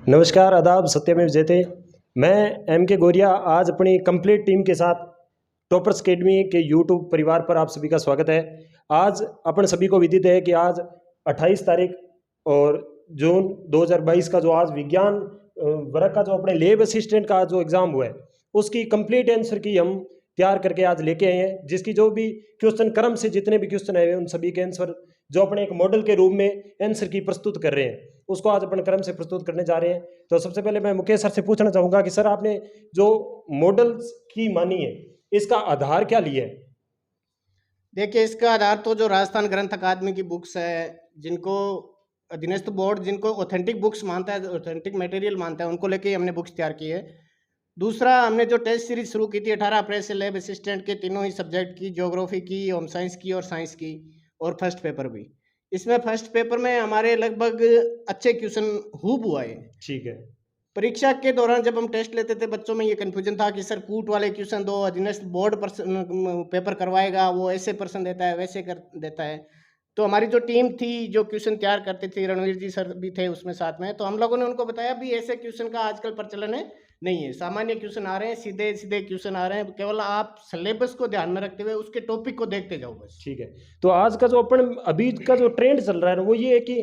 नमस्कार, आदाब, सत्यमेव जयते। मैं एम के गौरिया आज अपनी कंप्लीट टीम के साथ टॉपर्स अकेडमी के यूट्यूब परिवार पर आप सभी का स्वागत है। आज अपन सभी को विदित है कि आज 28 तारीख और जून 2022 का जो आज विज्ञान वर्ग का जो अपने लैब असिस्टेंट का जो एग्ज़ाम हुआ है उसकी कंप्लीट आंसर की हम तैयार करके आज लेके आए हैं, जिसकी जो भी क्वेश्चन क्रम से जितने भी क्वेश्चन आए हैं उन सभी के आंसर जो अपने एक मॉडल के रूप में आंसर की प्रस्तुत कर रहे हैं उसको आज अपन क्रम से प्रस्तुत करने जा रहे हैं। तो सबसे पहले मैं मुकेश सर से पूछना चाहूंगा कि सर आपने जो मॉडल्स की मानी है इसका आधार क्या लिया है? देखिए, इसका आधार तो जो राजस्थान ग्रंथ अकादमी की बुक्स है, जिनको अधीनस्थ बोर्ड जिनको ऑथेंटिक बुक्स मानता है, ऑथेंटिक मटेरियल मानता है, उनको लेके ही हमने बुक्स तैयार की है। दूसरा, हमने जो टेस्ट सीरीज शुरू की थी 18 अप्रैल से लैब असिस्टेंट के तीनों ही सब्जेक्ट की, ज्योग्राफी की, होम साइंस की और साइंस की, और फर्स्ट पेपर भी। इसमें फर्स्ट पेपर में हमारे लगभग अच्छे क्वेश्चन हूबहू आए। ठीक है। परीक्षा के दौरान जब हम टेस्ट लेते थे, बच्चों में ये कन्फ्यूजन था कि सर कूट वाले क्वेश्चन दो, अधीनस्थ बोर्ड पेपर करवाएगा, वो ऐसे प्रश्न देता है, वैसे कर देता है। तो हमारी जो टीम थी जो क्वेश्चन तैयार करती थी, रणवीर जी सर भी थे उसमें साथ में, तो हम लोगों ने उनको बताया भी ऐसे क्वेश्चन का आजकल प्रचलन है नहीं है, सामान्य क्वेश्चन आ रहे हैं, सीधे सीधे क्वेश्चन आ रहे हैं, केवल आप सिलेबस को ध्यान में रखते हुए उसके टॉपिक को देखते जाओ बस। ठीक है। तो आज का जो अपन अभी का जो ट्रेंड चल रहा है ना वो ये है कि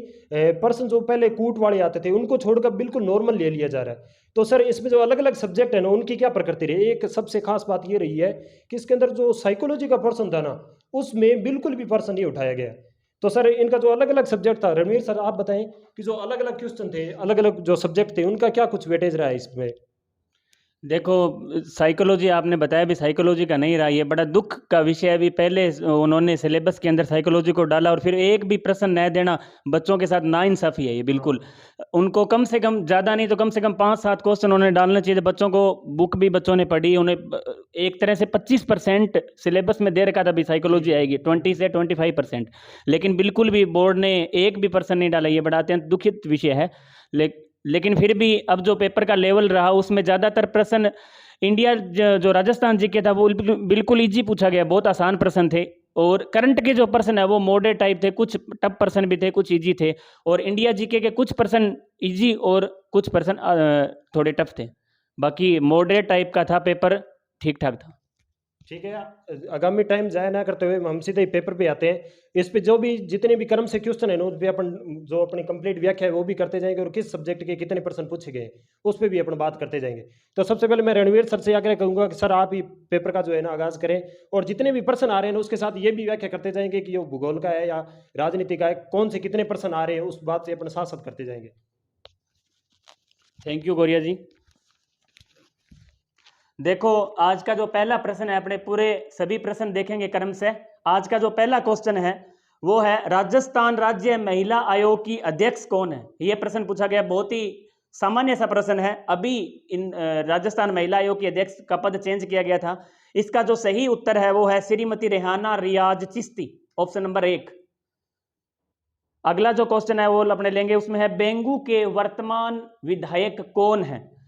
पर्सन जो पहले कूट वाले आते थे उनको छोड़कर बिल्कुल नॉर्मल ले लिया जा रहा है। तो सर इसमें जो अलग अलग सब्जेक्ट है ना उनकी क्या प्रकृति रही? एक सबसे खास बात ये रही है कि इसके अंदर जो साइकोलॉजी का पर्सन था ना उसमें बिल्कुल भी पर्सन नहीं उठाया गया। तो सर इनका जो अलग अलग सब्जेक्ट था, रणवीर सर आप बताएं कि जो अलग अलग क्वेश्चन थे, अलग अलग जो सब्जेक्ट थे, उनका क्या कुछ वेटेज रहा है इसमें? देखो, साइकोलॉजी आपने बताया भी साइकोलॉजी का नहीं रहा, ये बड़ा दुख का विषय है। अभी पहले उन्होंने सिलेबस के अंदर साइकोलॉजी को डाला और फिर एक भी प्रश्न न देना बच्चों के साथ नाइंसाफ़ी है ये बिल्कुल। उनको कम से कम, ज़्यादा नहीं तो कम से कम 5-7 क्वेश्चन उन्हें डालना चाहिए बच्चों को। बुक भी बच्चों ने पढ़ी, उन्हें एक तरह से 25% सिलेबस में दे रखा था भी साइकोलॉजी आएगी, 20 से 25%, लेकिन बिल्कुल भी बोर्ड ने एक भी प्रश्न नहीं डाला। ये बड़ा अत्यंत दुखित विषय है। लेकिन फिर भी अब जो पेपर का लेवल रहा उसमें ज़्यादातर प्रश्न इंडिया जो राजस्थान जीके था वो बिल्कुल इजी पूछा गया, बहुत आसान प्रश्न थे। और करंट के जो प्रश्न है वो मॉडरेट टाइप थे, कुछ टफ प्रश्न भी थे, कुछ इजी थे। और इंडिया जीके के कुछ प्रश्न इजी और कुछ प्रश्न थोड़े टफ थे। बाकी मॉडरेट टाइप का था पेपर, ठीक ठाक था। ठीक है। आगामी टाइम जाया ना करते हुए हम सीधे पेपर पे आते हैं। इस पे जो भी जितने भी क्रम से क्वेश्चन है ना उस पे अपन जो अपनी कंप्लीट व्याख्या है वो भी करते जाएंगे और किस सब्जेक्ट के कितने प्रश्न पूछे गए उस पे भी अपन बात करते जाएंगे। तो सबसे पहले मैं रणवीर सर से आग्रह करूंगा कि सर आप ही पेपर का जो है ना आगाज करें और जितने भी प्रश्न आ रहे हैं ना उसके साथ ये भी व्याख्या करते जाएंगे कि वो भूगोल का है या राजनीति का है, कौन से कितने प्रश्न आ रहे हैं उस बात से अपन साथ साथ करते जाएंगे। थैंक यू गौरिया जी। देखो, आज का जो पहला प्रश्न है, अपने पूरे सभी प्रश्न देखेंगे क्रम से। आज का जो पहला क्वेश्चन है वो है, राजस्थान राज्य महिला आयोग की अध्यक्ष कौन है? ये प्रश्न पूछा गया, बहुत ही सामान्य सा प्रश्न है। अभी इन राजस्थान महिला आयोग की अध्यक्ष का पद चेंज किया गया था। इसका जो सही उत्तर है वो है श्रीमती रेहाना रियाज चिश्ती, ऑप्शन नंबर 1। अगला जो क्वेश्चन है वो अपने लेंगे, उसमें है बेंगू के वर्तमान विधायक कौन है?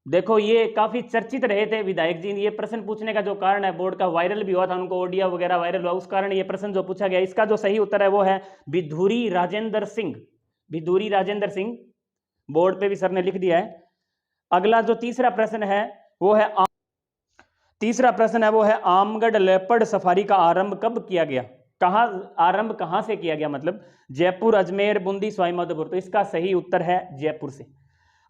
देखो, ये काफी चर्चित रहे थे विधायक जी। ये प्रश्न पूछने का जो कारण है, बोर्ड का वायरल भी हुआ था, उनको ऑडियो वगैरह वायरल हुआ, उस कारण ये प्रश्न जो पूछा गया। इसका जो सही उत्तर है वो है विधुरी राजेंद्र सिंह। विधुरी राजेंद्र सिंह, बोर्ड पे भी सर ने लिख दिया है। अगला जो तीसरा प्रश्न है वो है आमगढ़ लेपर्ड सफारी का आरंभ कब किया गया? आरंभ कहां से किया गया, मतलब जयपुर, अजमेर, बूंदी, सवाईमाधोपुर। तो इसका सही उत्तर है जयपुर से।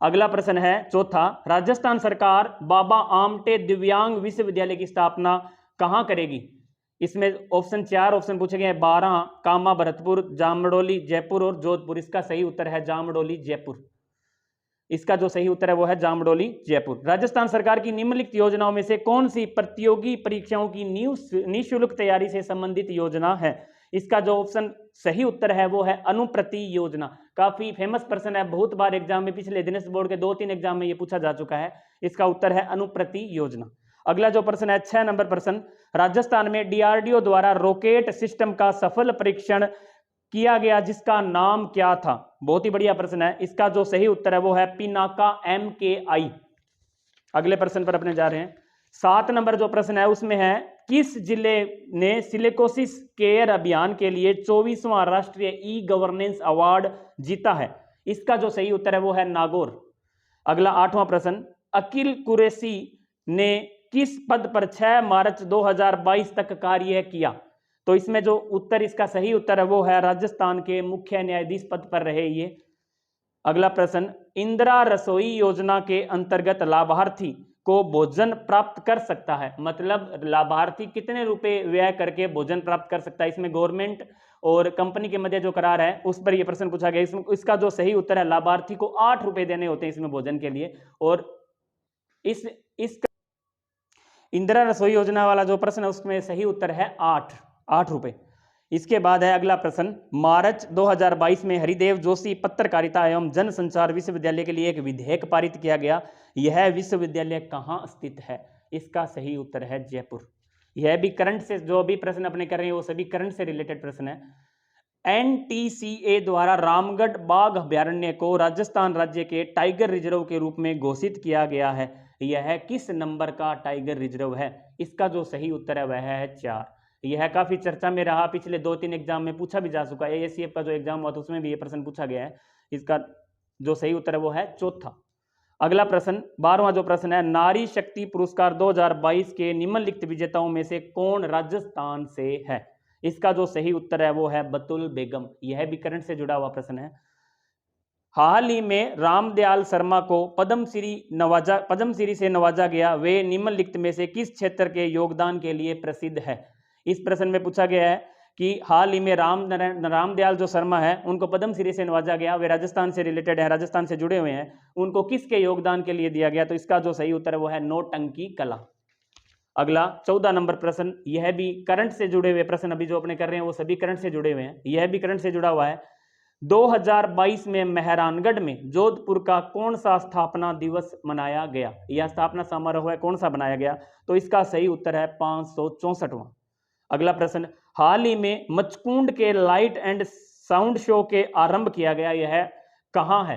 अगला प्रश्न है चौथा, राजस्थान सरकार बाबा आमटे दिव्यांग विश्वविद्यालय की स्थापना कहां करेगी? इसमें ऑप्शन 4 ऑप्शन पूछे गए हैं, 12, कामा, भरतपुर, जामडोली, जयपुर और जोधपुर। इसका सही उत्तर है जामडोली, जयपुर। इसका जो सही उत्तर है वो है जामडोली, जयपुर। राजस्थान सरकार की निम्नलिखित योजनाओं में से कौन सी प्रतियोगी परीक्षाओं की निःशुल्क तैयारी से संबंधित योजना है? इसका जो ऑप्शन सही उत्तर है वो है अनुप्रति योजना। काफी फेमस प्रश्न है, बहुत बार एग्जाम में, पिछले दिनेश बोर्ड के 2-3 एग्जाम में ये पूछा जा चुका है। इसका उत्तर है अनुप्रति योजना। अगला जो प्रश्न है 6 नंबर प्रश्न, राजस्थान में डीआरडीओ द्वारा रॉकेट सिस्टम का सफल परीक्षण किया गया जिसका नाम क्या था? बहुत ही बढ़िया प्रश्न है। इसका जो सही उत्तर है वो है पिनाका MKI। अगले प्रश्न पर अपने जा रहे हैं। 7 नंबर जो प्रश्न है उसमें है, किस जिले ने सिलिकोसिस केयर अभियान के लिए 24वां राष्ट्रीय ई गवर्नेंस अवार्ड जीता है? इसका जो सही उत्तर है वो है नागौर। अगला 8वां प्रश्न, अकील कुरैशी ने किस पद पर 6 मार्च 2022 तक कार्य किया? तो इसमें जो उत्तर, इसका सही उत्तर है वो है राजस्थान के मुख्य न्यायाधीश पद पर रहे ये। अगला प्रश्न, इंदिरा रसोई योजना के अंतर्गत लाभार्थी को भोजन प्राप्त कर सकता है, मतलब लाभार्थी कितने रुपए व्यय करके भोजन प्राप्त कर सकता है? इसमें गवर्नमेंट और कंपनी के मध्य जो करार है उस पर यह प्रश्न पूछा गया। इसका जो सही उत्तर है, लाभार्थी को 8 रुपए देने होते हैं इसमें भोजन के लिए। और इस इंदिरा रसोई योजना वाला जो प्रश्न है उसमें सही उत्तर है 8 रुपए। इसके बाद है अगला प्रश्न, मार्च 2022 में हरिदेव जोशी पत्रकारिता एवं जनसंचार विश्वविद्यालय के लिए एक विधेयक पारित किया गया। यह विश्वविद्यालय कहाँ स्थित है? इसका सही उत्तर है जयपुर। यह भी करंट से, जो भी प्रश्न अपने कर रहे हैं वो सभी करंट से रिलेटेड प्रश्न है। NTCA द्वारा रामगढ़ बाघ अभ्यारण्य को राजस्थान राज्य के टाइगर रिजर्व के रूप में घोषित किया गया है। यह किस नंबर का टाइगर रिजर्व है? इसका जो सही उत्तर है वह है 4। यह काफी चर्चा में रहा, पिछले 2-3 एग्जाम में पूछा भी जा चुका है। ASCF का जो एग्जाम हुआ था उसमें भी यह प्रश्न पूछा गया है। इसका जो सही उत्तर है वो है 4। अगला प्रश्न, 12वां जो प्रश्न है, नारी शक्ति पुरस्कार 2022 के निम्नलिखित विजेताओं में से कौन राजस्थान से है? इसका जो सही उत्तर है वो है बतुल बेगम। यह भी करंट से जुड़ा हुआ प्रश्न है। हाल ही में रामदयाल शर्मा को पद्मश्री से नवाजा गया। वे निम्नलिखित में से किस क्षेत्र के योगदान के लिए प्रसिद्ध है? इस प्रश्न में पूछा गया है कि हाल ही में रामदयाल जो शर्मा है उनको पद्मश्री से नवाजा गया। वे राजस्थान से रिलेटेड है, राजस्थान से जुड़े हुए हैं। उनको किसके योगदान के लिए दिया गया? तो इसका जो सही उत्तर है वो है नौटंकी कला। अगला 14 नंबर प्रश्न, यह भी करंट से जुड़े हुए प्रश्न अभी जो अपने कर रहे हैं वो सभी करंट से जुड़े हुए हैं। यह भी करंट से जुड़ा हुआ है। 2022 में मेहरानगढ़ में जोधपुर का कौन सा स्थापना दिवस मनाया गया? यह स्थापना समारोह है, कौन सा बनाया गया? तो इसका सही उत्तर है 564वां। अगला प्रश्न, हाल ही में मचकुंड के लाइट एंड साउंड शो के आरंभ किया गया, यह कहाँ है?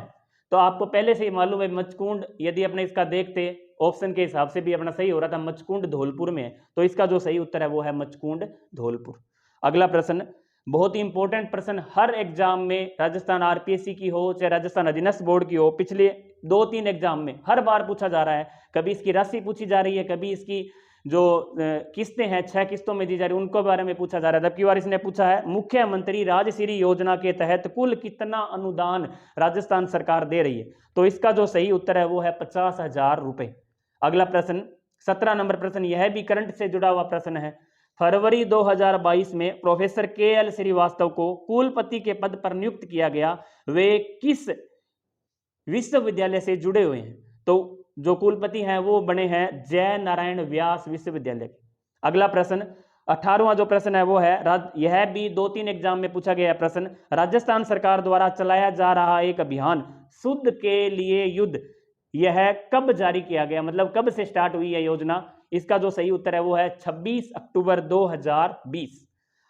तो आपको पहले से ही मालूम है मचकुंड, यदि अपने इसका देखते ऑप्शन के हिसाब से भी अपना सही हो रहा था, मचकुंड धौलपुर में है। तो इसका जो सही उत्तर है वो है मचकुंड धौलपुर। अगला प्रश्न बहुत ही इंपॉर्टेंट प्रश्न, हर एग्जाम में राजस्थान RPSC की हो चाहे राजस्थान अधीनस्थ बोर्ड की हो, पिछले 2-3 एग्जाम में हर बार पूछा जा रहा है। कभी इसकी राशि पूछी जा रही है, कभी इसकी जो किस्तें हैं 6 किस्तों में दी जा रही है उनको बारे में पूछा जा रहा है। जबकि बार इसने पूछा है मुख्यमंत्री राजश्री योजना के तहत कुल कितना अनुदान राजस्थान सरकार दे रही है? तो इसका जो सही उत्तर है वो है 50,000 रुपए। अगला प्रश्न 17 नंबर प्रश्न, यह भी करंट से जुड़ा हुआ प्रश्न है। फरवरी 2022 में प्रोफेसर KL श्रीवास्तव को कुलपति के पद पर नियुक्त किया गया। वे किस विश्वविद्यालय से जुड़े हुए हैं? तो जो कुलपति हैं वो बने हैं जय नारायण व्यास विश्वविद्यालय। अगला प्रश्न 18वां जो प्रश्न है वो है, यह भी 2-3 एग्जाम में पूछा गया प्रश्न, राजस्थान सरकार द्वारा चलाया जा रहा एक अभियान शुद्ध के लिए युद्ध, यह कब जारी किया गया? मतलब कब से स्टार्ट हुई है योजना? इसका जो सही उत्तर है वो है 26 अक्टूबर 2020।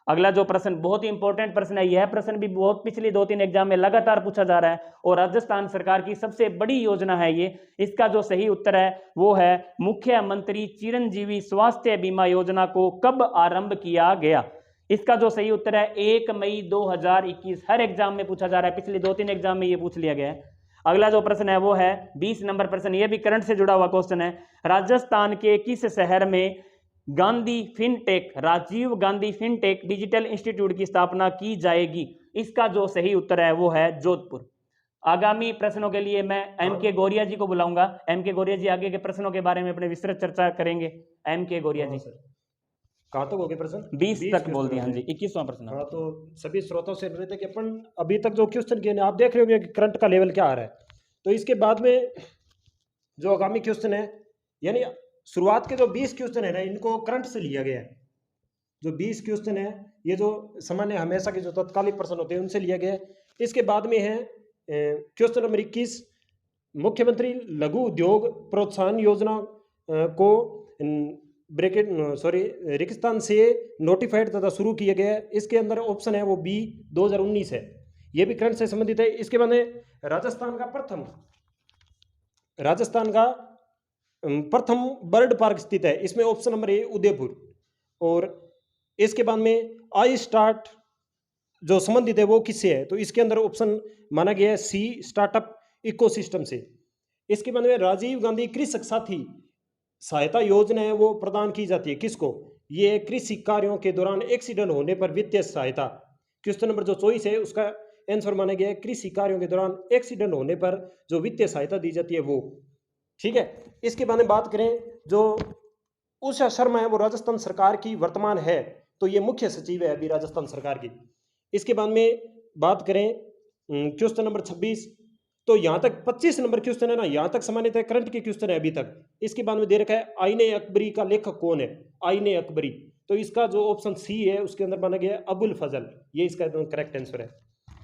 अगला जो प्रश्न बहुत ही इंपॉर्टेंट प्रश्न है, यह प्रश्न भी बहुत पिछले 2-3 एग्जाम में लगातार पूछा जा रहा है और राजस्थान सरकार की सबसे बड़ी योजना है ये। इसका जो सही उत्तर है वो है मुख्यमंत्री चिरंजीवी स्वास्थ्य बीमा योजना को कब आरंभ किया गया? इसका जो सही उत्तर है 1 मई 2021। हर एग्जाम में पूछा जा रहा है, पिछले 2-3 एग्जाम में ये पूछ लिया गया है। अगला जो प्रश्न है वो है 20 नंबर प्रश्न, यह भी करंट से जुड़ा हुआ क्वेश्चन है। राजस्थान के किस शहर में Rajiv Gandhi fintech digital institute की स्थापना की जाएगी? इसका जो सही उत्तर है वो है जोधपुर। आगामी प्रश्नों के लिए मैं MK गौरिया जी को बुलाऊंगा। MK गौरिया जी आगे के प्रश्नों के बारे में अपने विस्तृत चर्चा करेंगे। MK गौरिया जी, कहाँ तक हो गए प्रश्न? 20 तक बोल दिया। हाँ जी, 21वां प्रश्न। हाँ, तो सभी स्रोतों से रहे थे कि अपन अभी तक जो क्वेश्चन किए आप देख रहे होंगे कि करंट का लेवल क्या आ रहा है। तो इसके बाद में जो आगामी क्वेश्चन है, यानी शुरुआत के जो 20 क्वेश्चन है ना, इनको करंट से लिया गया है। जो 20 क्वेश्चन है ये जो सामान्य हमेशा के जो तत्कालिक प्रश्न होते हैं उनसे लिया गया है। इसके बाद में है क्वेश्चन नंबर 21, मुख्यमंत्री लघु उद्योग प्रोत्साहन योजना को रेगिस्तान से नोटिफाइड तथा शुरू किया गया है। इसके अंदर ऑप्शन है वो B 2019 है। ये भी करंट से संबंधित है। इसके बाद में राजस्थान का प्रथम बर्ड पार्क स्थित है। इसमें ऑप्शन नंबर A उदयपुर। और इसके बाद में आई स्टार्ट जो संबंधित है वो किससे है, तो इसके अंदर ऑप्शन माना गया है सी, स्टार्टअप इकोसिस्टम से। इसके बाद में राजीव गांधी कृषक साथी सहायता योजना है वो प्रदान की जाती है किसको, ये कृषि कार्यों के दौरान एक्सीडेंट होने पर वित्तीय सहायता। क्वेश्चन नंबर जो 24 है उसका आंसर माना गया है कृषि कार्यों के दौरान एक्सीडेंट होने पर जो वित्तीय सहायता दी जाती है वो। ठीक है, इसके बारे में बात करें, जो उषा शर्मा है वो राजस्थान सरकार की वर्तमान है, तो ये मुख्य सचिव है अभी राजस्थान सरकार की। इसके बाद में बात करें क्वेश्चन नंबर 26, तो यहाँ तक 25 नंबर क्वेश्चन है ना, यहाँ तक सामान्यतः करंट के क्वेश्चन है अभी तक। इसके बाद में दे रखा है आईने अकबरी का लेखक कौन है, आईने अकबरी, तो इसका जो ऑप्शन सी है उसके अंदर माना गया है अबुल फजल, ये इसका एकदम करेक्ट आंसर है।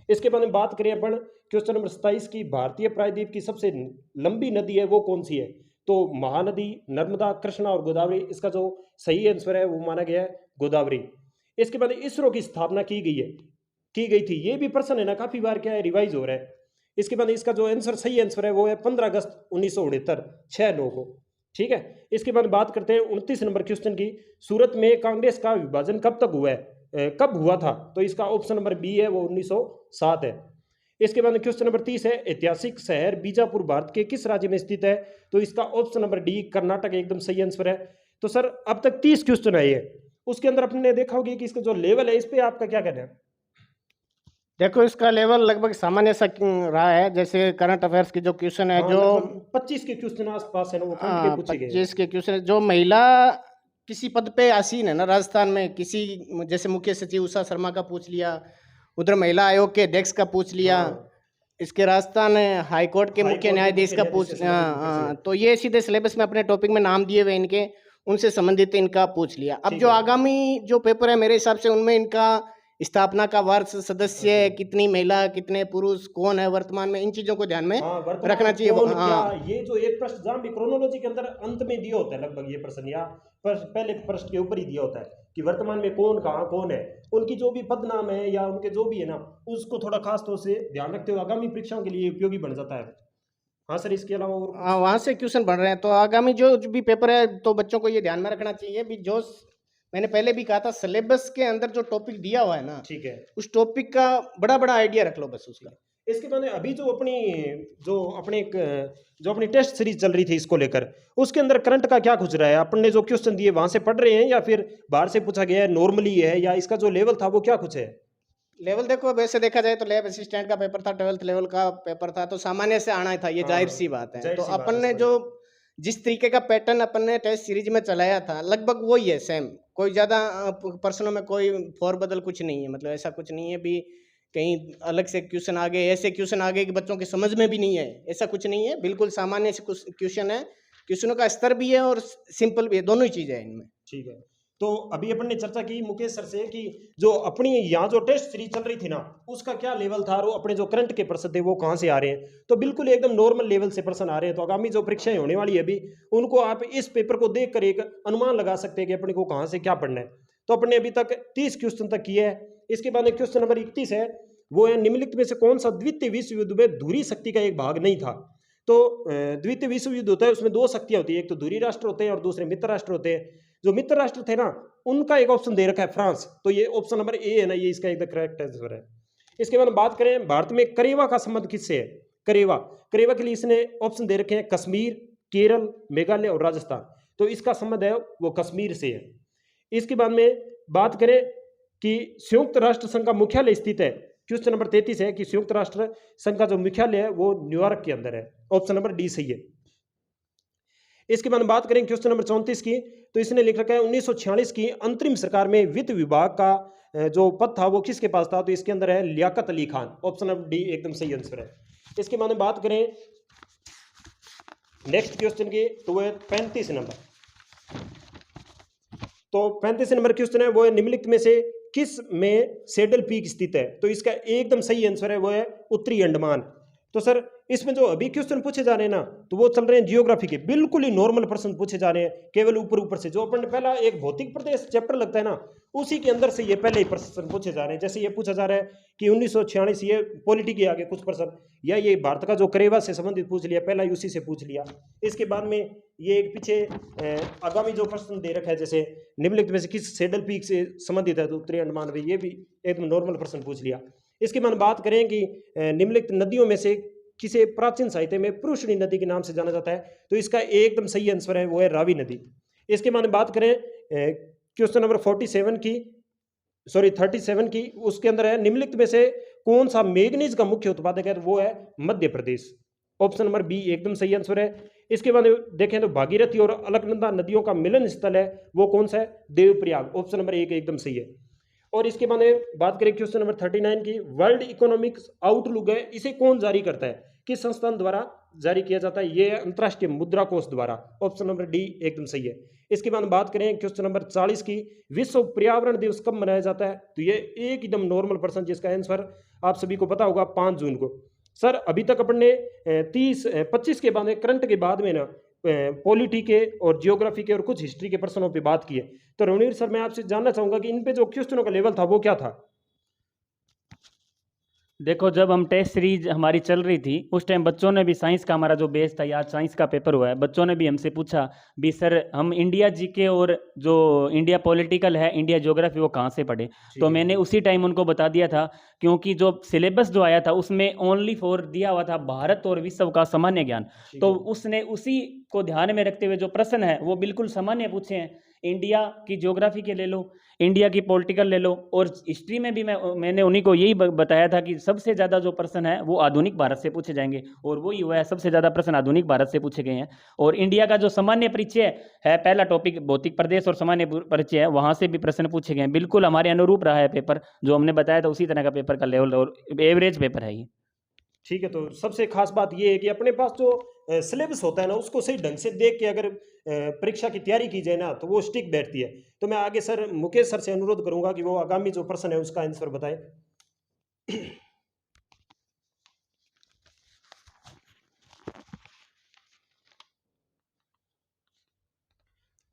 इसके बाद में बात करें अपन क्वेश्चन नंबर 27 की, भारतीय प्रायद्वीप की सबसे लंबी नदी है वो कौन सी है, तो महानदी, नर्मदा, कृष्णा और गोदावरी। इसका जो सही आंसर है वो माना गया है गोदावरी। इसके बाद इसरो की स्थापना की गई थी, ये भी प्रश्न है ना, काफी बार क्या है रिवाइज हो रहा है। इसके बाद इसका जो आंसर सही आंसर है वो है 15 अगस्त 1969, 6/9 को। ठीक है, इसके बाद बात करते हैं 29 नंबर क्वेश्चन की, सूरत में कांग्रेस का विभाजन कब तक हुआ है, कब हुआ था, तो इसका ऑप्शन नंबर बी है वो 1907 है। इसके बाद क्वेश्चन नंबर 30 है, ऐतिहासिक शहर बीजापुर भारत के किस राज्य में स्थित है, तो इसका ऑप्शन नंबर डी कर्नाटक एकदम सही आंसर है। तो सर अब तक 30 क्वेश्चन आए हैं, उसके अंदर अपने देखा होगा कि इसका जो लेवल है इस पे आपका क्या कहना है। देखो इसका लेवल लगभग सामान्य सा रहा है, जैसे करंट अफेयर्स के जो क्वेश्चन है, हाँ, जो 25 के क्वेश्चन आसपास है ना वो करंट के पूछे गए। 25 के क्वेश्चन है, जो महिला किसी पद पे आसीन है ना राजस्थान में, किसी जैसे मुख्य सचिव उषा शर्मा का पूछ लिया, उधर महिला आयोग के अध्यक्ष का पूछ लिया, हाँ। इसके राजस्थान हाई कोर्ट के मुख्य न्यायाधीश का पूछ, मुख्य हाँ, तो ये सीधे सिलेबस में अपने टॉपिक में नाम दिए हुए इनके, उनसे संबंधित इनका पूछ लिया। अब ठीक जो है। आगामी जो पेपर है मेरे हिसाब से उनमें इनका स्थापना का वर्ष, सदस्य कितनी महिला कितने पुरुष, कौन है वर्तमान में, इन चीजों को ध्यान में हाँ, वर्तमान रखना चाहिए। कौन हाँ, क्या, ये जो एक प्रश्न जहाँ भी क्रोनोलॉजी के अंदर अंत में दिया होता है लगभग ये प्रश्न, या पहले प्रश्न के ऊपर ही दिया होता है कि वर्तमान में कौन कहाँ कौन है, उनकी जो भी पद नाम है या उनके जो भी है ना, उसको थोड़ा खास तौर से ध्यान रखते हुए आगामी परीक्षाओं के लिए उपयोगी बन जाता है। हाँ सर, इसके अलावा और हाँ, वहाँ से क्वेश्चन बन रहे हैं, तो आगामी जो भी पेपर है तो बच्चों को ये ध्यान में रखना चाहिए भी, जो मैंने पहले भी कहा था सिलेबस के अंदर जो टॉपिक दिया हुआ है ना, ठीक है, उस टॉपिक का बड़ा बड़ा आइडिया रख लो बस उसका। इसके बाद अभी जो अपनी टेस्ट सीरीज चल रही थी इसको लेकर, उसके अंदर करंट का क्या कुछ रहा है, अपन ने जो क्वेश्चन दिए वहां से पढ़ रहे हैं या फिर बाहर से पूछा गया है, नॉर्मली है, या इसका जो लेवल था वो क्या कुछ है। लेवल देखो वैसे देखा जाए तो लैब असिस्टेंट का पेपर था, 12th लेवल का पेपर था, तो सामान्य से आना ही था, ये हाँ, जाहिर सी बात है। जाहिर तो सी बात अपन है, ने समझ जो जिस तरीके का पैटर्न अपन ने टेस्ट सीरीज में चलाया था लगभग वही है सेम, कोई ज़्यादा प्रश्नों में कोई फोर बदल कुछ नहीं है, मतलब ऐसा कुछ नहीं है भी कहीं अलग से क्वेश्चन आ गए, ऐसे क्वेश्चन आ गए कि बच्चों के समझ में भी नहीं है, ऐसा कुछ नहीं है, बिल्कुल सामान्य से क्वेश्चन है, क्वेश्चनों का स्तर भी है और सिंपल भी है, दोनों ही चीज़ें हैं इनमें। ठीक है, तो अभी अपन ने चर्चा की मुकेश सर से कि जो अपनी यहाँ जो टेस्ट सीरीज चल रही थी ना उसका क्या लेवल था, और अपने जो करंट के प्रश्न थे वो कहाँ से आ रहे हैं, तो बिल्कुल एकदम नॉर्मल लेवल से प्रश्न आ रहे हैं। तो आगामी जो परीक्षाएं होने वाली है अभी, उनको आप इस पेपर को देखकर एक अनुमान लगा सकते हैं कि अपने को कहाँ से क्या पढ़ना है। तो अपने अभी तक 30 क्वेश्चन तक किए है। इसके बाद क्वेश्चन नंबर 31 है, वो है निम्नलिखित में से कौन सा द्वितीय विश्व युद्ध में धुरी शक्ति का एक भाग नहीं था। तो द्वितीय विश्व युद्ध होता है उसमें दो शक्तियां होती है, एक तो धुरी राष्ट्र होते हैं और दूसरे मित्र राष्ट्र होते हैं। जो मित्र राष्ट्र थे ना उनका एक ऑप्शन दे रखा है फ्रांस, तो ये ऑप्शन नंबर ए है ना, ये इसका एकदम करेक्ट आंसर है। इसके बाद बात करें भारत में करेवा का संबंध किससे है, करेवा के लिए इसने ऑप्शन दे रखे हैं कश्मीर, केरल, मेघालय और राजस्थान, तो इसका संबंध है वो कश्मीर से है। इसके बाद में बात करें कि संयुक्त राष्ट्र संघ का मुख्यालय स्थित है, क्वेश्चन नंबर 33 है कि संयुक्त राष्ट्र संघ का जो मुख्यालय है वो न्यूयॉर्क के अंदर है, ऑप्शन नंबर डी सही है। इसके बाद बात करें क्वेश्चन नंबर 34 की, तो इसने लिख रखा है 1946 की अंतरिम सरकार में वित्त विभाग का जो पद था वो किसके पास था, तो इसके अंदर है Liaquat Ali Khan, option number D एकदम सही आंसर है। इसके बाद बात करें नेक्स्ट क्वेश्चन की, तो वो है 35 नंबर। तो 35 नंबर क्वेश्चन है वो है निम्नलिखित में से किस में सैडल पीक स्थित है, तो इसका एकदम सही आंसर है वो है उत्तरी अंडमान। तो सर इसमें जो अभी क्वेश्चन पूछे जा रहे हैं ना, तो वो चल रहे हैं जियोग्राफी के, बिल्कुल ही नॉर्मल प्रश्न पूछे जा रहे हैं, केवल ऊपर ऊपर से। जो अपन ने पहला एक भौतिक प्रदेश चैप्टर लगता है ना, उसी के अंदर से ये पहले ही प्रश्न पूछे जा रहे हैं। जैसे ये पूछा जा रहा है कि 1946, ये पॉलिटी के आगे कुछ प्रश्न, या ये भारत का जो करेवा से संबंधित पूछ लिया, पहला उसी से पूछ लिया। इसके बाद में ये एक पीछे आगामी जो प्रश्न दे रखा है, जैसे निम्नलिखित में से किस सैडल पीक से संबंधित है, तो उत्तरी अंडमान में, ये भी एकदम नॉर्मल प्रश्न पूछ लिया। इसके बाद बात करें कि निम्नलिखित नदियों में से किसे प्राचीन साहित्य में पुरुषनी नदी के नाम से जाना जाता है, तो इसका एकदम सही आंसर है, वो है रावी नदी। इसके बाद बात करें क्वेश्चन नंबर 37 की, उसके अंदर है निम्नलिखित में से कौन सा मैग्नीज का मुख्य उत्पादक है, तो वो है Madhya Pradesh. Option number B एकदम सही आंसर है। इसके बाद देखें तो भागीरथी और अलकनंदा नदियों का मिलन स्थल है, वो कौन सा है, देवप्रयाग। ऑप्शन नंबर 1 एकदम सही है। और इसके बाद बात करें क्वेश्चन नंबर 39 की, वर्ल्ड इकोनॉमिक आउटलुक है, इसे कौन जारी करता है, किस संस्थान द्वारा जारी किया जाता है, ये अंतर्राष्ट्रीय मुद्रा कोष द्वारा। ऑप्शन नंबर डी एकदम सही है। इसके बाद बात करें क्वेश्चन नंबर 40 की, विश्व पर्यावरण दिवस कब मनाया जाता है, तो ये एकदम नॉर्मल प्रश्न, जिसका आंसर आप सभी को पता होगा, 5 जून को। सर अभी तक अपन ने 25 के बाद करंट के बाद में ना पॉलिटी के और जियोग्राफी के और कुछ हिस्ट्री के प्रश्नों पे बात की है। तो रणवीर सर, मैं आपसे जानना चाहूंगा कि इन पे जो क्वेश्चनों का लेवल था वो क्या था। देखो, जब हम टेस्ट सीरीज हमारी चल रही थी, उस टाइम बच्चों ने भी, साइंस का हमारा जो बेस था, आज साइंस का पेपर हुआ है, बच्चों ने भी हमसे पूछा भी सर हम इंडिया जीके और जो इंडिया पॉलिटिकल है, इंडिया ज्योग्राफी, वो कहाँ से पढ़े। तो मैंने उसी टाइम उनको बता दिया था, क्योंकि जो सिलेबस जो आया था उसमें ओनली फॉर दिया हुआ था भारत और विश्व का सामान्य ज्ञान। तो उसने उसी को ध्यान में रखते हुए जो प्रश्न है वो बिल्कुल सामान्य पूछे हैं। इंडिया की ज्योग्राफी के ले लो, इंडिया की पॉलिटिकल ले लो, और हिस्ट्री में भी मैंने उन्हीं को यही बताया था कि सबसे ज़्यादा जो प्रश्न है वो आधुनिक भारत से पूछे जाएंगे, और वही हुआ है, सबसे ज़्यादा प्रश्न आधुनिक भारत से पूछे गए हैं। और इंडिया का जो सामान्य परिचय है, पहला टॉपिक भौतिक प्रदेश और सामान्य परिचय है, वहाँ से भी प्रश्न पूछे गए हैं। बिल्कुल हमारे अनुरूप रहा है पेपर, जो हमने बताया था उसी तरह का पेपर का लेवल और एवरेज पेपर है ये। ठीक है, तो सबसे खास बात ये है कि अपने पास जो सिलेबस होता है ना, उसको सही ढंग से देख के अगर परीक्षा की तैयारी की जाए ना, तो वो स्टिक बैठती है। तो मैं आगे सर मुकेश सर से अनुरोध करूंगा कि वो आगामी जो प्रश्न है उसका आंसर बताएं।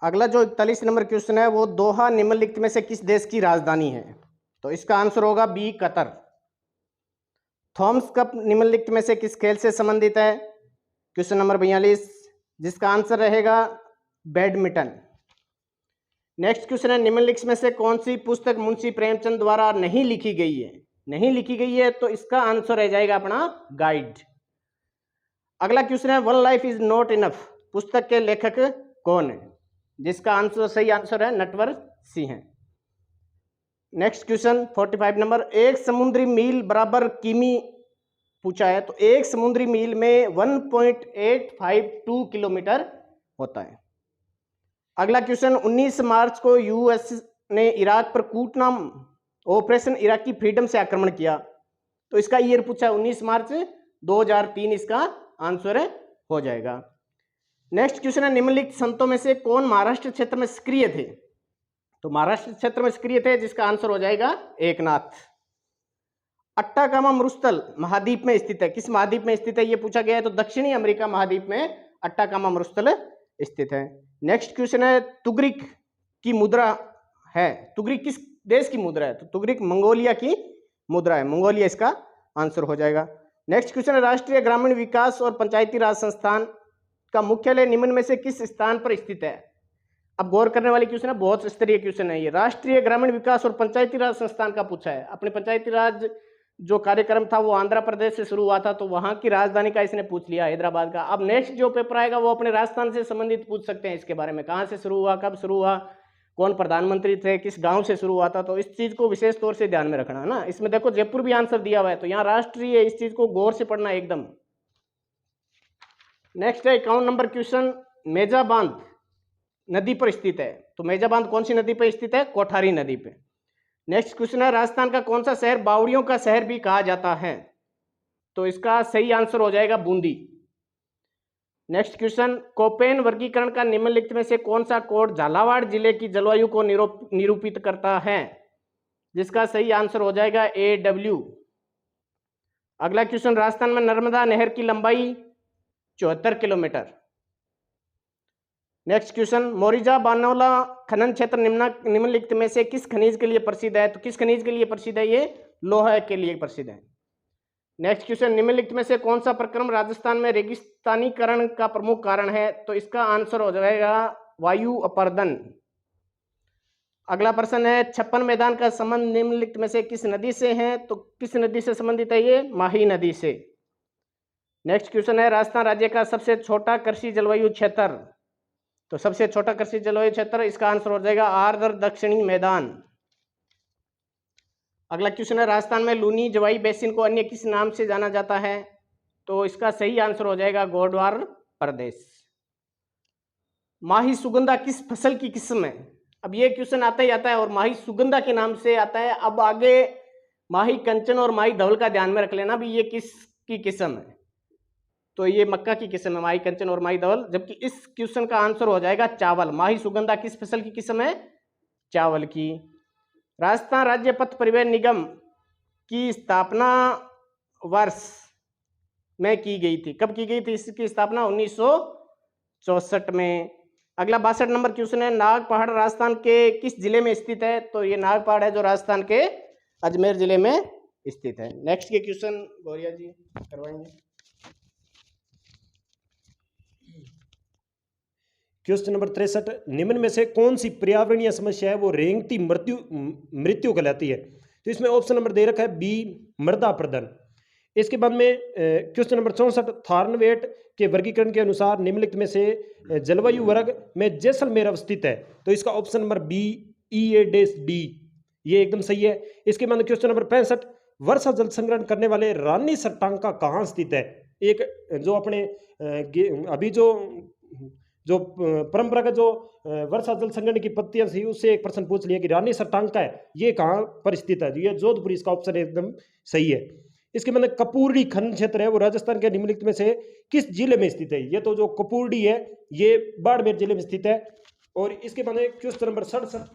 अगला जो 41 नंबर क्वेश्चन है, वो दोहा निम्नलिखित में से किस देश की राजधानी है, तो इसका आंसर होगा बी कतर। थॉमस कप निम्नलिखित में से किस खेल से संबंधित है, क्वेश्चन नंबर 42, जिसका आंसर रहेगा बैडमिंटन। नेक्स्ट क्वेश्चन है, निम्नलिखित में से कौन सी पुस्तक मुंशी प्रेमचंद द्वारा नहीं लिखी गई है, नहीं लिखी गई है, तो इसका आंसर रह जाएगा अपना गाइड। अगला क्वेश्चन है, one life is not enough पुस्तक के लेखक कौन है, जिसका आंसर, सही आंसर है नटवर सिंह है। नेक्स्ट क्वेश्चन 45 नंबर, एक समुद्री मील बराबर किमी पूछा है, तो एक समुद्री मील में 1.852 किलोमीटर होता है। अगला क्वेश्चन, 19 मार्च को यूएस ने इराक पर कूटनाम ऑपरेशन इराकी फ्रीडम से आक्रमण किया, तो इसका ईयर पूछा है 19 मार्च 2003, इसका आंसर हो जाएगा। नेक्स्ट क्वेश्चन है, निम्नलिखित संतों में से कौन महाराष्ट्र क्षेत्र में सक्रिय थे, तो महाराष्ट्र क्षेत्र में सक्रिय थे, जिसका आंसर हो जाएगा एकनाथ। अट्टाकामा मरुस्थल महाद्वीप में स्थित है, किस महाद्वीप में स्थित है ये पूछा गया है, तो दक्षिणी अमेरिका महाद्वीप में अट्टाकामा मरुस्थल स्थित है। नेक्स्ट क्वेश्चन है, तुगरिक की मुद्रा है, तुगरिक किस देश की मुद्रा है, तो तुगरिक मंगोलिया की मुद्रा है, मंगोलिया इसका आंसर हो जाएगा। नेक्स्ट क्वेश्चन है, राष्ट्रीय ग्रामीण विकास और पंचायती राज संस्थान का मुख्यालय निम्न में से किस स्थान पर स्थित है। अब गौर करने वाली क्वेश्चन है, बहुत स्तरीय क्वेश्चन है ये। राष्ट्रीय ग्रामीण विकास और पंचायती राज संस्थान का पूछा है। अपने पंचायती राज जो कार्यक्रम था वो आंध्र प्रदेश से शुरू हुआ था, तो वहां की राजधानी का इसने पूछ लिया, हैदराबाद का। अब नेक्स्ट जो पेपर आएगा वो अपने राजस्थान से संबंधित पूछ सकते हैं, इसके बारे में कहाँ से शुरू हुआ, कब शुरू हुआ, कौन प्रधानमंत्री थे, किस गांव से शुरू हुआ था, तो इस चीज को विशेष तौर से ध्यान में रखना है ना। इसमें देखो जयपुर भी आंसर दिया हुआ है, तो यहाँ राष्ट्रीय, इस चीज को गौर से पढ़ना एकदम। नेक्स्ट है 51 नंबर क्वेश्चन, मेजा बांध नदी पर स्थित है, तो मेजा बांध कौन सी नदी पर स्थित है, कोठारी नदी पे। नेक्स्ट क्वेश्चन है, राजस्थान का कौन सा शहर बावड़ियों का शहर भी कहा जाता है, तो इसका सही आंसर हो जाएगा बूंदी। नेक्स्ट क्वेश्चन, कोपेन वर्गीकरण का निम्नलिखित में से कौन सा कोड झालावाड़ जिले की जलवायु को निरूपित करता है, जिसका सही आंसर हो जाएगा AW। अगला क्वेश्चन, राजस्थान में नर्मदा नहर की लंबाई 74 किलोमीटर। नेक्स्ट क्वेश्चन, मोरिजा बानोला खनन क्षेत्र निम्नलिखित में से किस खनिज के लिए प्रसिद्ध है? तो किस खनिज के लिए प्रसिद्ध है? ये लोहा के लिए प्रसिद्ध है। नेक्स्ट क्वेश्चन, निम्नलिखित में से कौन सा प्रक्रम राजस्थान में रेगिस्तानीकरण का प्रमुख कारण है? तो इसका आंसर हो जाएगा वायु अपरदन। अगला प्रश्न है, 56 मैदान का संबंध निम्नलिखित में से किस नदी से है? तो किस नदी से संबंधित है? ये माही नदी से। नेक्स्ट क्वेश्चन है, राजस्थान राज्य का सबसे छोटा कृषि जलवायु क्षेत्र? तो सबसे छोटा कृषि जलवायु क्षेत्र, इसका आंसर हो जाएगा आर्द्र दक्षिणी मैदान। अगला क्वेश्चन है, राजस्थान में लूनी जवाई बेसिन को अन्य किस नाम से जाना जाता है? तो इसका सही आंसर हो जाएगा गोडवार प्रदेश। माही सुगंधा किस फसल की किस्म है? अब ये क्वेश्चन आता ही आता है और माही सुगंधा के नाम से आता है। अब आगे माही कंचन और माही धवल का ध्यान में रख लेना भी, ये किसकी किस्म है? तो ये मक्का की किस्म है, माही कंचन और माही धवल। जबकि इस क्वेश्चन का आंसर हो जाएगा चावल। माही सुगंधा किस फसल की किस्म है? चावल की। राजस्थान राज्य पथ परिवहन निगम की स्थापना वर्ष में की गई थी? कब की गई थी इसकी स्थापना? 1964 में। अगला 62 नंबर क्वेश्चन है, नाग पहाड़ राजस्थान के किस जिले में स्थित है? तो ये नाग पहाड़ है जो राजस्थान के अजमेर जिले में स्थित है। नेक्स्ट के क्वेश्चन गौरिया जी करवाएंगे। क्वेश्चन नंबर 63, निम्न में से कौन सी पर्यावरणीय समस्या है वो रेंगती मृत्यु कहलाती है? तो इसमें ऑप्शन नंबर दे रखा है बी, मृदा प्रदन। इसके बाद में क्वेश्चन नंबर 64, थार्नवेट के वर्गीकरण के अनुसार निम्नलिखित में से जलवायु वर्ग में जैसलमेर अवस्थित है? तो इसका ऑप्शन नंबर बी, EA-D, ये एकदम सही है। इसके बाद क्वेश्चन नंबर 65, वर्षा जल संग्रहण करने वाले रानीसर टांका कहाँ स्थित है? एक जो अपने अभी जो परंपरागत जो वर्षा जल संग्रहण की पद्धतियां थी उससे एक प्रश्न पूछ लिया कि रानीसर टांका है, ये कहाँ पर स्थित है? ये जोधपुर, इसका ऑप्शन एकदम सही है। इसके बाद कपूरडी खनन क्षेत्र है वो राजस्थान के निम्नलिखित में से किस जिले में स्थित है? ये तो जो कपूरडी है ये बाड़मेर जिले में स्थित है। और इसके बाद क्वेश्चन नंबर 67,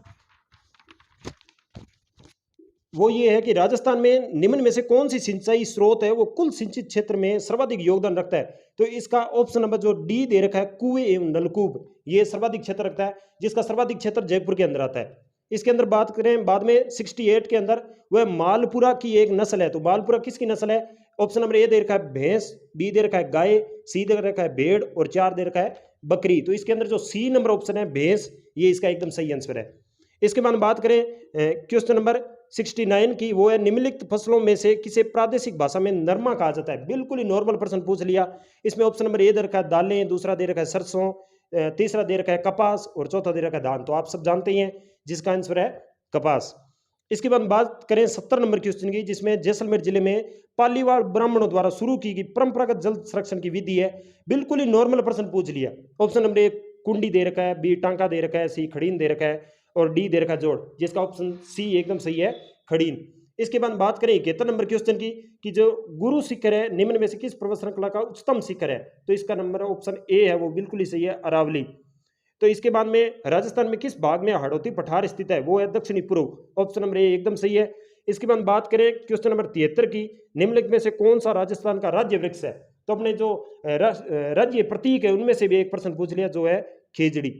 वो ये है कि राजस्थान में निम्न में से कौन सी सिंचाई स्रोत है वो कुल सिंचित क्षेत्र में सर्वाधिक योगदान रखता है? तो इसका ऑप्शन नंबर जो डी दे रखा है, कुएं एवं नलकूप, ये सर्वाधिक क्षेत्र रखता है, जिसका सर्वाधिक क्षेत्र जयपुर के अंदर आता है। इसके अंदर बात करें बाद में 68 के अंदर, वह मालपुरा की एक नस्ल है। तो मालपुरा किसकी नस्ल है? ऑप्शन नंबर ए दे रखा है भैंस, बी दे रखा है गाय, सी दे रखा है भेड़ और 4 दे रखा है बकरी। तो इसके अंदर जो सी नंबर ऑप्शन है भैंस, ये इसका एकदम सही आंसर है। इसके बाद बात करें क्वेश्चन नंबर 69 की, वो है निम्नलिखित फसलों में से किसे प्रादेशिक भाषा में नरमा कहा जाता है? बिल्कुल ही नॉर्मल प्रश्न पूछ लिया। इसमें ऑप्शन नंबर ए दे रखा है दालें, दूसरा दे रखा है सरसों, तीसरा दे रखा है कपास और चौथा दे रखा है धान। तो आप सब जानते ही हैं जिसका आंसर है कपास। इसके बाद बात करें 70 नंबर क्वेश्चन की, जिसमें जैसलमेर जिले में पालीवाल ब्राह्मणों द्वारा शुरू की गई परंपरागत जल संरक्षण की विधि है। बिल्कुल ही नॉर्मल प्रश्न पूछ लिया। ऑप्शन नंबर ए कुंडी दे रखा है, बी टांका दे रखा है, सी खड़ीन दे रखा है और डी दे रखा है जोड़, जिसका ऑप्शन सी एकदम सही है, खड़ीन। इसके बाद बात करें 71 नंबर क्वेश्चन की कि जो गुरु शिखर है निम्न में से किस पर्वत श्रृंखला का उच्चतम शिखर है? तो इसका नंबर ऑप्शन ए है, वो बिल्कुल ही सही है, अरावली। तो इसके बाद में राजस्थान में किस भाग में हाड़ौती पठार स्थित है? वो है दक्षिणी पूर्व। ऑप्शन नंबर ए एकदम सही है। इसके बाद बात करें क्वेश्चन नंबर 73 की, निम्नलिखित में से कौन सा राजस्थान का राज्य वृक्ष है? तो अपने जो राज्य प्रतीक है उनमें से भी एक प्रश्न पूछ लिया, जो है खेजड़ी।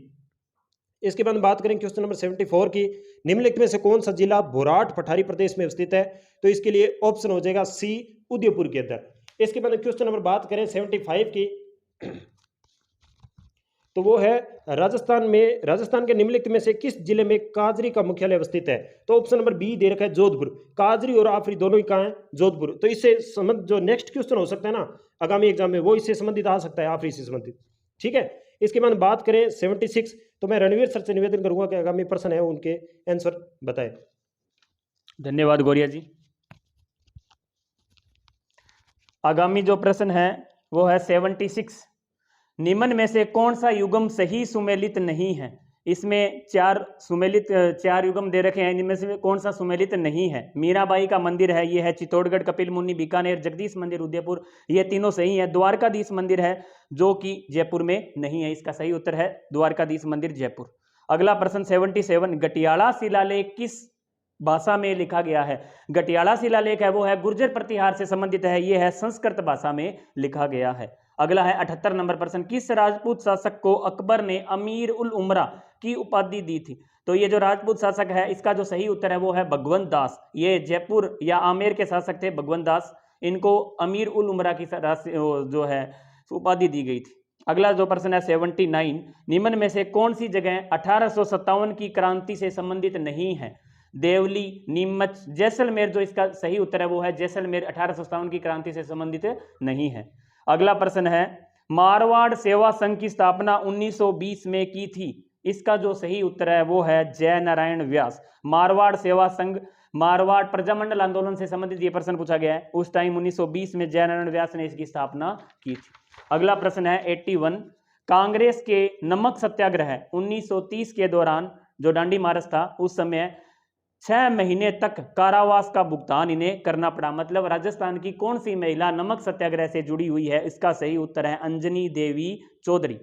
इसके बाद बात करें क्वेश्चन नंबर 74 की, निम्नलिखित में से कौन सा जिला भोराट पठारी प्रदेश में स्थित है? तो इसके लिए ऑप्शन हो जाएगा सी, उदयपुर के अंदर। इसके बाद क्वेश्चन नंबर बात करें 75 की, तो वो है राजस्थान के निम्नलिखित में से किस जिले में काजरी का मुख्यालय अवस्थित है? तो ऑप्शन नंबर बी दे रखा है जोधपुर। काजरी और आफरी दोनों ही कहाँ है? जोधपुर। तो इससे संबंध जो नेक्स्ट क्वेश्चन हो सकता है ना आगामी एग्जाम में, वो इससे संबंधित आ सकता है, आफरी से संबंधित। ठीक है। इसके बाद बात करें 76, तो मैं रणवीर सर से निवेदन करूंगा कि आगामी प्रश्न है उनके आंसर बताएं। धन्यवाद गौरिया जी। आगामी जो प्रश्न है वो है 76, निम्न में से कौन सा युग्म सही सुमेलित नहीं है? इसमें 4 युग्म दे रखे हैं, इनमें से कौन सा सुमेलित नहीं है? मीराबाई का मंदिर है, ये है चित्तौड़गढ़, कपिल मुनि बीकानेर, जगदीश मंदिर उदयपुर, ये तीनों सही है। द्वारकाधीश मंदिर है जो कि जयपुर में नहीं है, इसका सही उत्तर है द्वारकाधीश मंदिर जयपुर। अगला प्रश्न 77, गटियाला शिलालेख किस भाषा में लिखा गया है। गटियाला शिलालेख है वो है गुर्जर प्रतिहार से संबंधित है, ये है संस्कृत भाषा में लिखा गया है। अगला है 78 नंबर प्रश्न, किस राजपूत शासक को अकबर ने अमीर उल उमरा की उपाधि दी थी? तो ये जो राजपूत शासक है इसका जो सही उत्तर है वो है भगवंत दास। ये जयपुर या आमेर के शासक थे भगवंत दास, इनको अमीर उल उमरा की जो है उपाधि दी गई थी। अगला जो प्रश्न है 79, निम्न में से कौन सी जगह 1857 की क्रांति से संबंधित नहीं है? देवली, नीमच, जैसलमेर। जो इसका सही उत्तर है वो है जैसलमेर 1857 की क्रांति से संबंधित नहीं है। अगला प्रश्न है, मारवाड़ सेवा संघ की स्थापना 1920 में की थी। इसका जो सही उत्तर है वो है जय नारायण व्यास। मारवाड़ सेवा संघ, मारवाड़ प्रजामंडल आंदोलन से संबंधित ये प्रश्न पूछा गया है। उस टाइम 1920 में जय नारायण व्यास ने इसकी स्थापना की थी। अगला प्रश्न है 81, कांग्रेस के नमक सत्याग्रह 1930 के दौरान जो डांडी मार्च था उस समय 6 महीने तक कारावास का भुगतान इन्हें करना पड़ा। मतलब राजस्थान की कौन सी महिला नमक सत्याग्रह से जुड़ी हुई है? इसका सही उत्तर है अंजनी देवी चौधरी।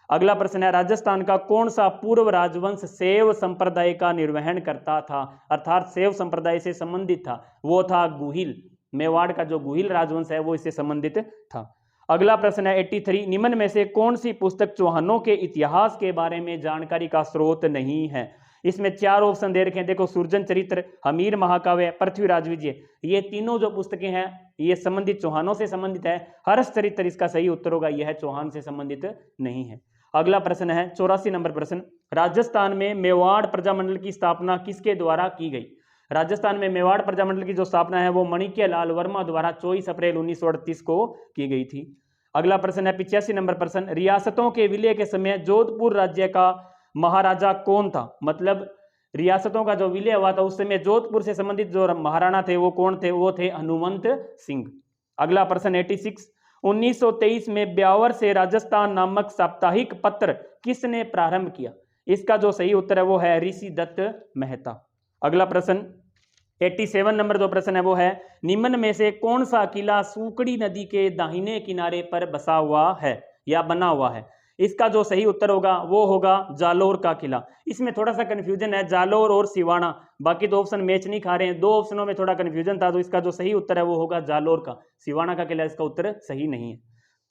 अगला प्रश्न है, राजस्थान का कौन सा पूर्व राजवंश शैव संप्रदाय का निर्वहन करता था, अर्थात शैव संप्रदाय से संबंधित था? वो था गुहिल। मेवाड़ का जो गुहिल राजवंश है वो इससे संबंधित था। अगला प्रश्न है 83, निम्न में से कौन सी पुस्तक चौहानों के इतिहास के बारे में जानकारी का स्रोत नहीं है? इसमें 4 ऑप्शन दे रखे हैं, देखो, सुरजन चरित्र, हमीर महाकाव्य, पृथ्वीराज विजय। ये तीनों जो पुस्तकें हैं ये संबंधित चौहानों से संबंधित है। हर्ष चरित्र इसका सही उत्तर होगा, यह चौहान से संबंधित नहीं है। अगला प्रश्न है 84 नंबर प्रश्न, राजस्थान में मेवाड़ प्रजामंडल की स्थापना किसके द्वारा की गई? राजस्थान में मेवाड़ प्रजामंडल की जो स्थापना है वो माणिक्य लाल वर्मा द्वारा 24 अप्रैल 1938 को की गई थी। अगला प्रश्न है 85 नंबर प्रश्न, रियासतों के विलय के समय जोधपुर राज्य का महाराजा कौन था? मतलब रियासतों का जो विलय हुआ था उस समय जोधपुर से संबंधित जो महाराणा थे वो कौन थे? वो थे हनुमंत सिंह। अगला प्रश्न 86, 1923 में ब्यावर से राजस्थान नामक साप्ताहिक पत्र किसने प्रारंभ किया? इसका जो सही उत्तर है वो है ऋषि दत्त मेहता। अगला प्रश्न 87 नंबर जो प्रश्न है वो है, निम्न में से कौन सा किला सूकड़ी नदी के दाहिने किनारे पर बसा हुआ है या बना हुआ है? इसका जो सही उत्तर होगा वो होगा जालोर का किला। इसमें थोड़ा सा कंफ्यूजन है, जालोर और सिवाना, बाकी 2 ऑप्शन मैच नहीं खा रहे हैं। 2 ऑप्शनों में थोड़ा कंफ्यूजन था, तो इसका जो सही उत्तर है वो होगा जालोर का। सिवाना का किला इसका उत्तर सही नहीं है।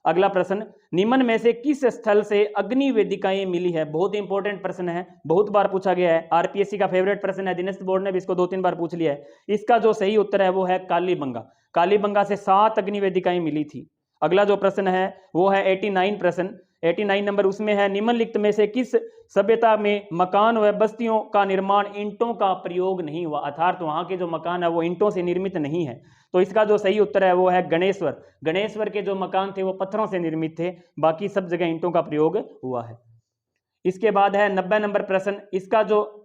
अगला प्रश्न, निम्न में से किस स्थल से अग्नि वेदिकाएं मिली है? बहुत इंपॉर्टेंट प्रश्न है, बहुत बार पूछा गया है, आरपीएससी का फेवरेट प्रश्न है, दिनेश बोर्ड ने भी इसको 2-3 बार पूछ लिया है। इसका जो सही उत्तर है वो है कालीबंगा। कालीबंगा से 7 अग्नि वेदिकाएं मिली थी। अगला जो प्रश्न है वो है 89 प्रश्न, 89 नंबर, उसमें है, निम्नलिखित में से किस सभ्यता में मकान व बस्तियों का निर्माण ईंटों का प्रयोग नहीं हुआ? अर्थात वहां के जो मकान है वो ईंटों से निर्मित नहीं है। तो इसका जो सही उत्तर है वो है गणेश्वर। गणेश्वर के जो मकान थे वो पत्थरों से निर्मित थे, बाकी सब जगह ईंटों का प्रयोग हुआ है। इसके बाद है 90 नंबर प्रश्न, इसका जो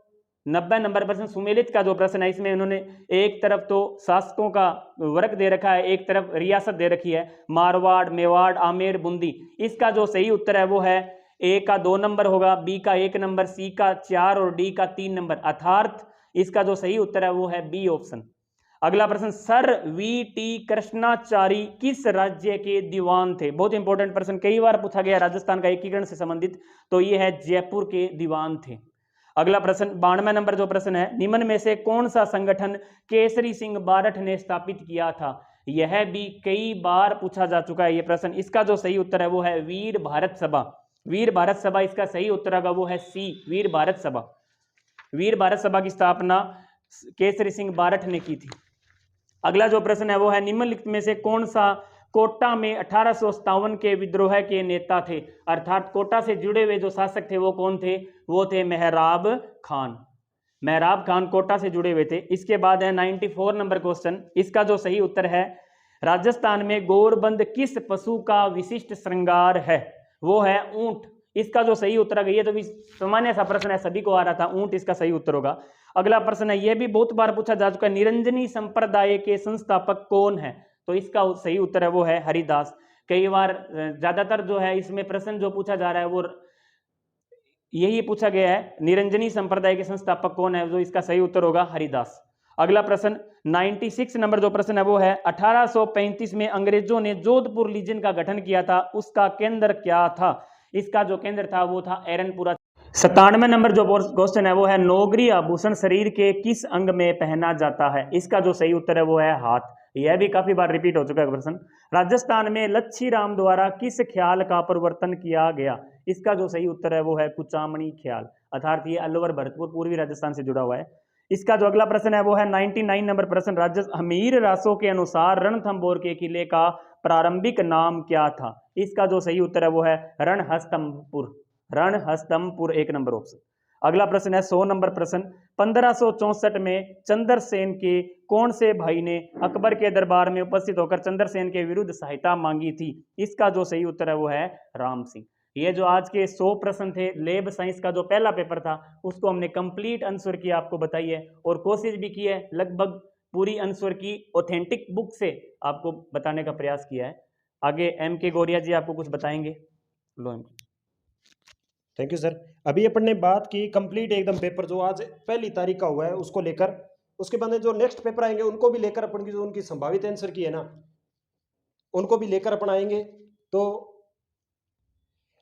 90 नंबर प्रश्न सुमेलित का जो प्रश्न है इसमें उन्होंने एक तरफ तो शासकों का वर्ग दे रखा है, एक तरफ रियासत दे रखी है, मारवाड़, मेवाड़, आमेर, बूंदी। इसका जो सही उत्तर है वो है ए का 2 नंबर होगा, बी का 1 नंबर, सी का 4 और डी का 3 नंबर, अर्थात इसका जो सही उत्तर है वो है बी ऑप्शन। अगला प्रश्न, सर वी टी कृष्णाचारी किस राज्य के दीवान थे? बहुत इंपॉर्टेंट प्रश्न, कई बार पूछा गया राजस्थान का एकीकरण से संबंधित, तो ये है जयपुर के दीवान थे। अगला प्रश्न 92 नंबर जो प्रश्न है, निम्न में से कौन सा संगठन केसरी सिंह बारठ ने स्थापित किया था? यह भी कई बार पूछा जा चुका है ये प्रश्न। इसका जो सही उत्तर है वो है वीर भारत सभा। वीर भारत सभा इसका सही उत्तर होगा वो है सी, वीर भारत सभा। वीर भारत सभा की स्थापना केसरी सिंह बारठ ने की थी। अगला जो प्रश्न है वो है, निम्नलिखित में से कौन सा कोटा में 1857 के विद्रोह के नेता थे? अर्थात कोटा से जुड़े हुए जो शासक थे वो कौन थे? वो थे मेहराब खान। मेहराब खान कोटा से जुड़े हुए थे। इसके बाद है 94 नंबर क्वेश्चन, इसका जो सही उत्तर है, राजस्थान में गौरबंद किस पशु का विशिष्ट श्रृंगार है? वो है ऊंट। इसका जो सही उत्तर है, ये तो भी सामान्य सा प्रश्न है, सभी को आ रहा था, ऊंट इसका सही उत्तर होगा। अगला प्रश्न है, यह भी बहुत बार पूछा जा चुका है, निरंजनी संप्रदाय के संस्थापक कौन है? तो इसका सही उत्तर है वो है हरिदास। कई बार ज्यादातर जो है इसमें प्रश्न जो पूछा जा रहा है वो यही पूछा गया है, निरंजनी संप्रदाय के संस्थापक कौन है? जो इसका सही उत्तर होगा हरिदास। अगला प्रश्न 96 नंबर जो प्रश्न है वो है, 1835 में अंग्रेजों ने जोधपुर लीजन का गठन किया था, उसका केंद्र क्या था? इसका जो केंद्र था वो था एरनपुरा। 97 नंबर जो क्वेश्चन है वो है, नौगरी आभूषण शरीर के किस अंग में पहना जाता है? इसका जो सही उत्तर है वो है हाथ। यह भी काफी बार रिपीट हो चुका है प्रश्न। राजस्थान में लच्छी राम द्वारा किस ख्याल का प्रवर्तन किया गया? इसका जो सही उत्तर है वो है कुचामणी ख्याल, अर्थात ये अलवर भरतपुर पूर्वी राजस्थान से जुड़ा हुआ है। इसका जो अगला प्रश्न है वो है 99 नंबर प्रश्न, हमीर रासो के अनुसार रणथंभौर के किले का प्रारंभिक नाम क्या था? इसका जो सही उत्तर है वो है रणहस्तंभपुर, रणहस्तंभपुर, 1 नंबर ऑप्शन। अगला प्रश्न है 100 नंबर प्रश्न, 1564 में चंद्रसेन के कौन से भाई ने अकबर के दरबार में उपस्थित होकर चंद्रसेन के विरुद्ध सहायता मांगी थी? इसका जो सही उत्तर है वो है राम सिंह। ये जो आज के 100 प्रश्न थे, लेब साइंस का जो पहला पेपर था उसको हमने कंप्लीट आंसर की आपको बताई है और कोशिश भी की है, लगभग पूरी आंसर की ऑथेंटिक बुक से आपको बताने का प्रयास किया है। आगे एम के गौरिया जी आपको कुछ बताएंगे। लो थैंक यू सर। अभी अपन ने बात की कंप्लीट एकदम पेपर जो आज पहली तारीख का हुआ है उसको लेकर, उसके बाद में जो नेक्स्ट पेपर आएंगे उनको भी लेकर अपन की जो उनकी संभावित आंसर की है ना उनको भी लेकर अपन आएंगे। तो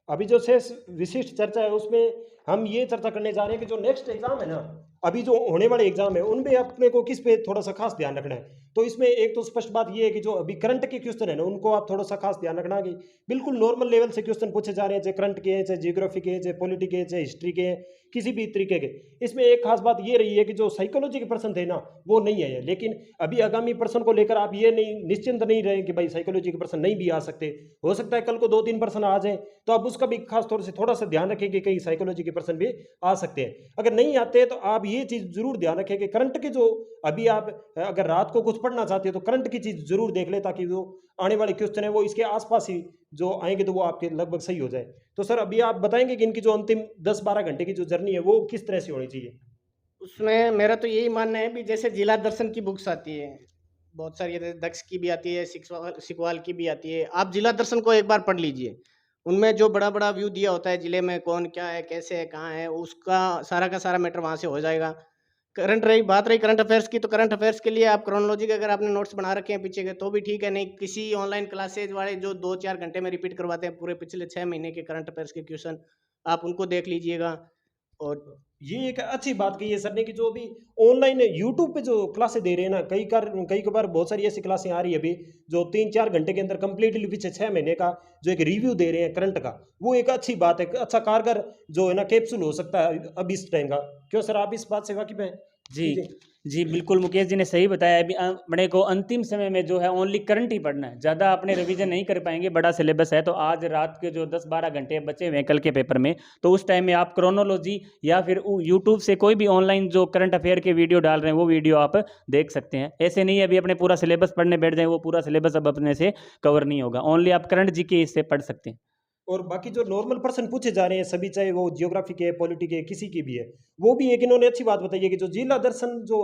अभी जो शेष विशिष्ट चर्चा है उसमें हम ये चर्चा करने जा रहे हैं कि जो नेक्स्ट एग्जाम है ना, अभी जो होने वाले एग्जाम है उनमें अपने को किस पे थोड़ा सा खास ध्यान रखना है। तो इसमें एक तो स्पष्ट बात ये है कि जो अभी करंट के क्वेश्चन है ना उनको आप थोड़ा सा खास ध्यान रखना कि बिल्कुल नॉर्मल लेवल से क्वेश्चन पूछे जा रहे हैं, चाहे करंट के हैं, चाहे जियोग्राफी के हैं, चाहे पॉलिटी के हैं, चाहे हिस्ट्री के हैं, किसी भी तरीके के। इसमें एक खास बात ये रही है कि जो साइकोलॉजी के प्रश्न थे ना वो नहीं आए, लेकिन अभी आगामी प्रश्न को लेकर आप ये नहीं निश्चिंत नहीं रहे कि भाई साइकोलॉजी के प्रश्न नहीं भी आ सकते, हो सकता है कल को 2-3 प्रश्न आ जाए, तो आप उसका भी खास तौर से थोड़ा सा ध्यान रखें कि कहीं साइकोलॉजी के प्रश्न भी आ सकते हैं। अगर नहीं आते तो आप ये चीज जरूर ध्यान रखें कि करंट के जो अभी आप अगर रात को कुछ पढ़ना चाहते हो तो करंट की चीज जरूर देख ले, ताकि जो आने वाले क्वेश्चन है वो इसके आसपास ही जो आएंगे तो वो आपके लगभग सही हो जाए। तो सर अभी आप बताएंगे कि इनकी जो अंतिम 10-12 घंटे की जो जर्नी है वो किस तरह से होनी चाहिए? उसमें मेरा तो यही मानना है भी जैसे जिला दर्शन की बुक्स आती है, बहुत सारी दक्ष की भी आती है, सिकवाल की भी आती है, आप जिला दर्शन को एक बार पढ़ लीजिए। उनमें जो बड़ा बड़ा व्यू दिया होता है जिले में कौन क्या है, कैसे है, कहाँ है, उसका सारा का सारा मैटर वहाँ से हो जाएगा। बात रही करंट अफेयर्स की, तो करंट अफेयर्स के लिए आप क्रोनोलॉजी के अगर आपने नोट्स बना रखे हैं पीछे के तो भी ठीक है, नहीं किसी ऑनलाइन क्लासेज वाले जो 2-4 घंटे में रिपीट करवाते हैं पूरे पिछले 6 महीने के करंट अफेयर्स के क्वेश्चन, आप उनको देख लीजिएगा। और ये एक अच्छी बात कही है सर ने कि जो अभी ऑनलाइन यूट्यूब पे जो क्लासें दे रहे हैं ना, कई बार बहुत सारी ऐसी क्लासें आ रही है अभी जो 3-4 घंटे के अंदर कंप्लीटली पीछे 6 महीने का जो एक रिव्यू दे रहे हैं करंट का, वो एक अच्छी बात है, अच्छा कारगर जो है ना कैप्सूल हो सकता है अब इस टाइम का। क्यों सर आप इस बात से वाकिफ हैं? जी जी बिल्कुल, मुकेश जी ने सही बताया। अभी अपने को अंतिम समय में जो है ओनली करंट ही पढ़ना है, ज़्यादा अपने रिवीजन नहीं कर पाएंगे, बड़ा सिलेबस है। तो आज रात के जो 10-12 घंटे बचे हुए हैं कल के पेपर में, तो उस टाइम में आप क्रोनोलॉजी या फिर यूट्यूब से कोई भी ऑनलाइन जो करंट अफेयर के वीडियो डाल रहे हैं वो वीडियो आप देख सकते हैं। ऐसे नहीं अभी अपने पूरा सिलेबस पढ़ने बैठ जाए, वो पूरा सिलेबस अब अपने से कवर नहीं होगा, ओनली आप करंट जी के इससे पढ़ सकते हैं। और बाकी जो नॉर्मल प्रश्न पूछे जा रहे हैं सभी, चाहे वो जियोग्राफी के, पॉलिटी के, किसी की भी है, वो भी एक इन्होंने अच्छी बात बताई है कि जो जिला दर्शन जो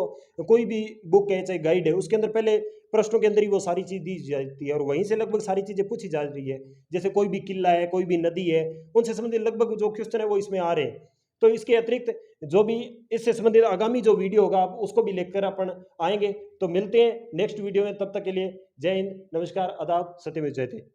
कोई भी बुक है चाहे गाइड है उसके अंदर पहले प्रश्नों के अंदर ही वो सारी चीज दी जाती है और वहीं से लगभग सारी चीजें पूछी जा रही है। जैसे कोई भी किला है, कोई भी नदी है, उनसे संबंधित लगभग जो क्वेश्चन है वो इसमें आ रहे हैं। तो इसके अतिरिक्त जो भी इससे संबंधित आगामी जो वीडियो होगा उसको भी लेकर अपन आएंगे। तो मिलते हैं नेक्स्ट वीडियो में, तब तक के लिए जय हिंद, नमस्कार, आदाब, सत्यमेव जयते।